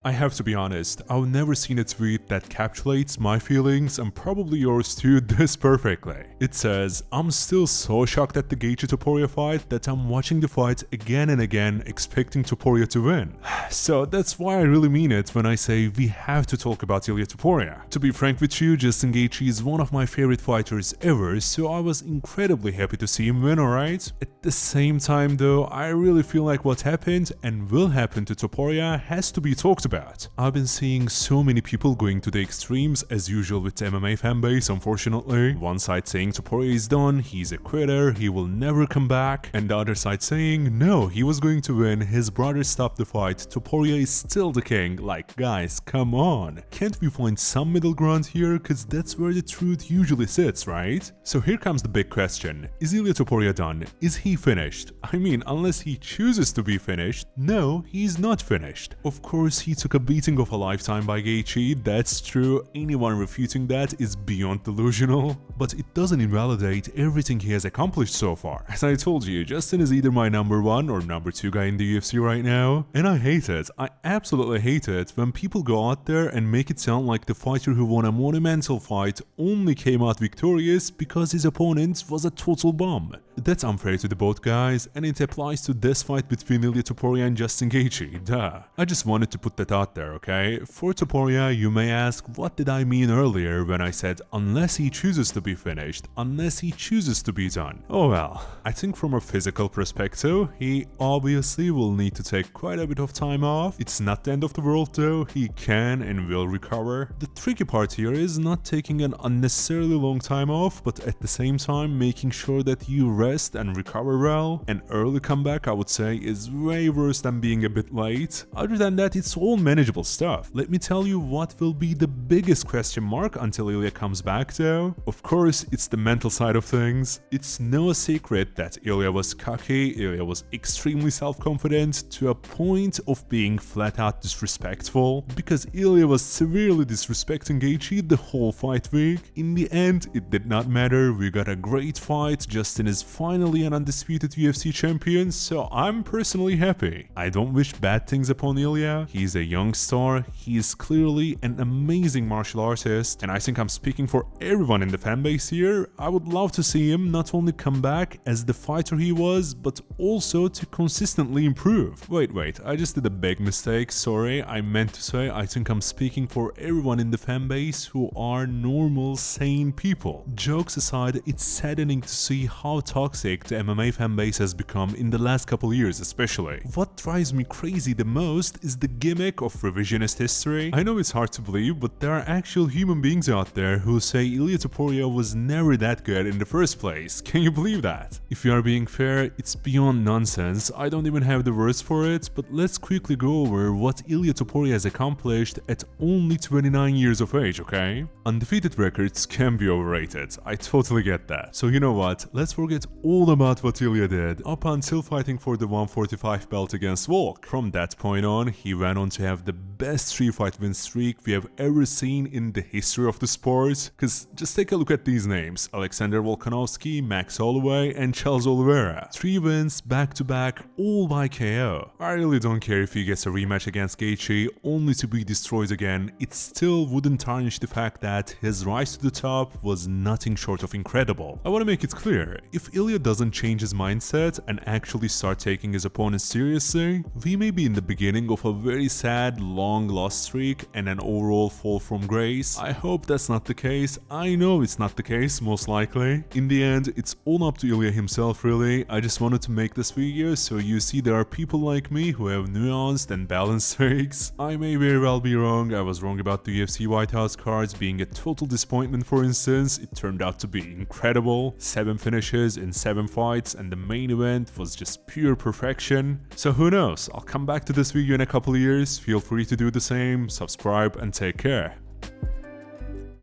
I have to be honest, I've never seen a tweet that encapsulates my feelings and probably yours too this perfectly. It says, "I'm still so shocked at the Gaethje Topuria fight that I'm watching the fight again and again expecting Topuria to win." So that's why I really mean it when I say we have to talk about Ilia Topuria. To be frank with you, Justin Gaethje is one of my favorite fighters ever, so I was incredibly happy to see him win, alright? At the same time though, I really feel like what happened and will happen to Topuria has to be talked about. I've been seeing so many people going to the extremes as usual with the MMA fanbase, unfortunately. One side saying Topuria is done, he's a quitter, he will never come back, and the other side saying no, he was going to win, his brother stopped the fight, Topuria is still the king. Like, guys, come on. Can't we find some middle ground here, cause that's where the truth usually sits, right? So here comes the big question. Is Ilia Topuria done? Is he finished? I mean, unless he chooses to be finished, no, he's not finished. Of course, he took a beating of a lifetime by Gaethje, that's true, anyone refuting that is beyond delusional, but it doesn't invalidate everything he has accomplished so far. As I told you, Justin is either my number 1 or number 2 guy in the UFC right now, and I hate it, I absolutely hate it when people go out there and make it sound like the fighter who won a monumental fight only came out victorious because his opponent was a total bum. That's unfair to the both guys, and it applies to this fight between Ilia Topuria and Justin Gaethje, duh. I just wanted to put that out there, okay? For Topuria, you may ask, what did I mean earlier when I said unless he chooses to be finished, unless he chooses to be done? Oh well, I think from a physical perspective, he obviously will need to take quite a bit of time off. It's not the end of the world though, he can and will recover. The tricky part here is not taking an unnecessarily long time off, but at the same time making sure that you rest and recover well. An early comeback, I would say, is way worse than being a bit late. Other than that, it's all manageable stuff. Let me tell you what will be the biggest question mark until Ilia comes back though. Of course, it's the mental side of things. It's no secret that Ilia was cocky, Ilia was extremely self-confident to a point of being flat out disrespectful, because Ilia was severely disrespecting Gaethje the whole fight week. In the end, it did not matter, we got a great fight, Justin is finally an undisputed UFC champion, so I'm personally happy. I don't wish bad things upon Ilia, he's a young star, he is clearly an amazing martial artist, and I think I'm speaking for everyone in the fanbase here. I would love to see him not only come back as the fighter he was, but also to consistently improve. Wait, I just did a big mistake, sorry, I meant to say I think I'm speaking for everyone in the fanbase who are normal, sane people. Jokes aside, it's saddening to see how toxic the MMA fanbase has become in the last couple years especially. What drives me crazy the most is the gimmick of revisionist history. I know it's hard to believe, but there are actual human beings out there who say Ilia Topuria was never that good in the first place. Can you believe that? If you are being fair, it's beyond nonsense, I don't even have the words for it, but let's quickly go over what Ilia Topuria has accomplished at only 29 years of age, okay? Undefeated records can be overrated, I totally get that. So you know what, let's forget all about what Ilia did up until fighting for the 145 belt against Volk. From that point on, he went on to have the best 3-fight win streak we have ever seen in the history of the sport. Cause just take a look at these names, Alexander Volkanovski, Max Holloway and Charles Oliveira. 3 wins back to back, all by KO. I really don't care if he gets a rematch against Gaethje only to be destroyed again, it still wouldn't tarnish the fact that his rise to the top was nothing short of incredible. I want to make it clear, if Ilia doesn't change his mindset and actually start taking his opponents seriously, we may be in the beginning of a very sad, long loss streak and an overall fall from grace. I hope that's not the case, I know it's not the case most likely. In the end, it's all up to Ilia himself really. I just wanted to make this video so you see there are people like me who have nuanced and balanced takes. I may very well be wrong, I was wrong about the UFC White House cards being a total disappointment for instance, it turned out to be incredible. 7 finishes in 7 fights and the main event was just pure perfection. So who knows, I'll come back to this video in a couple of years, feel free to do the same, subscribe and take care.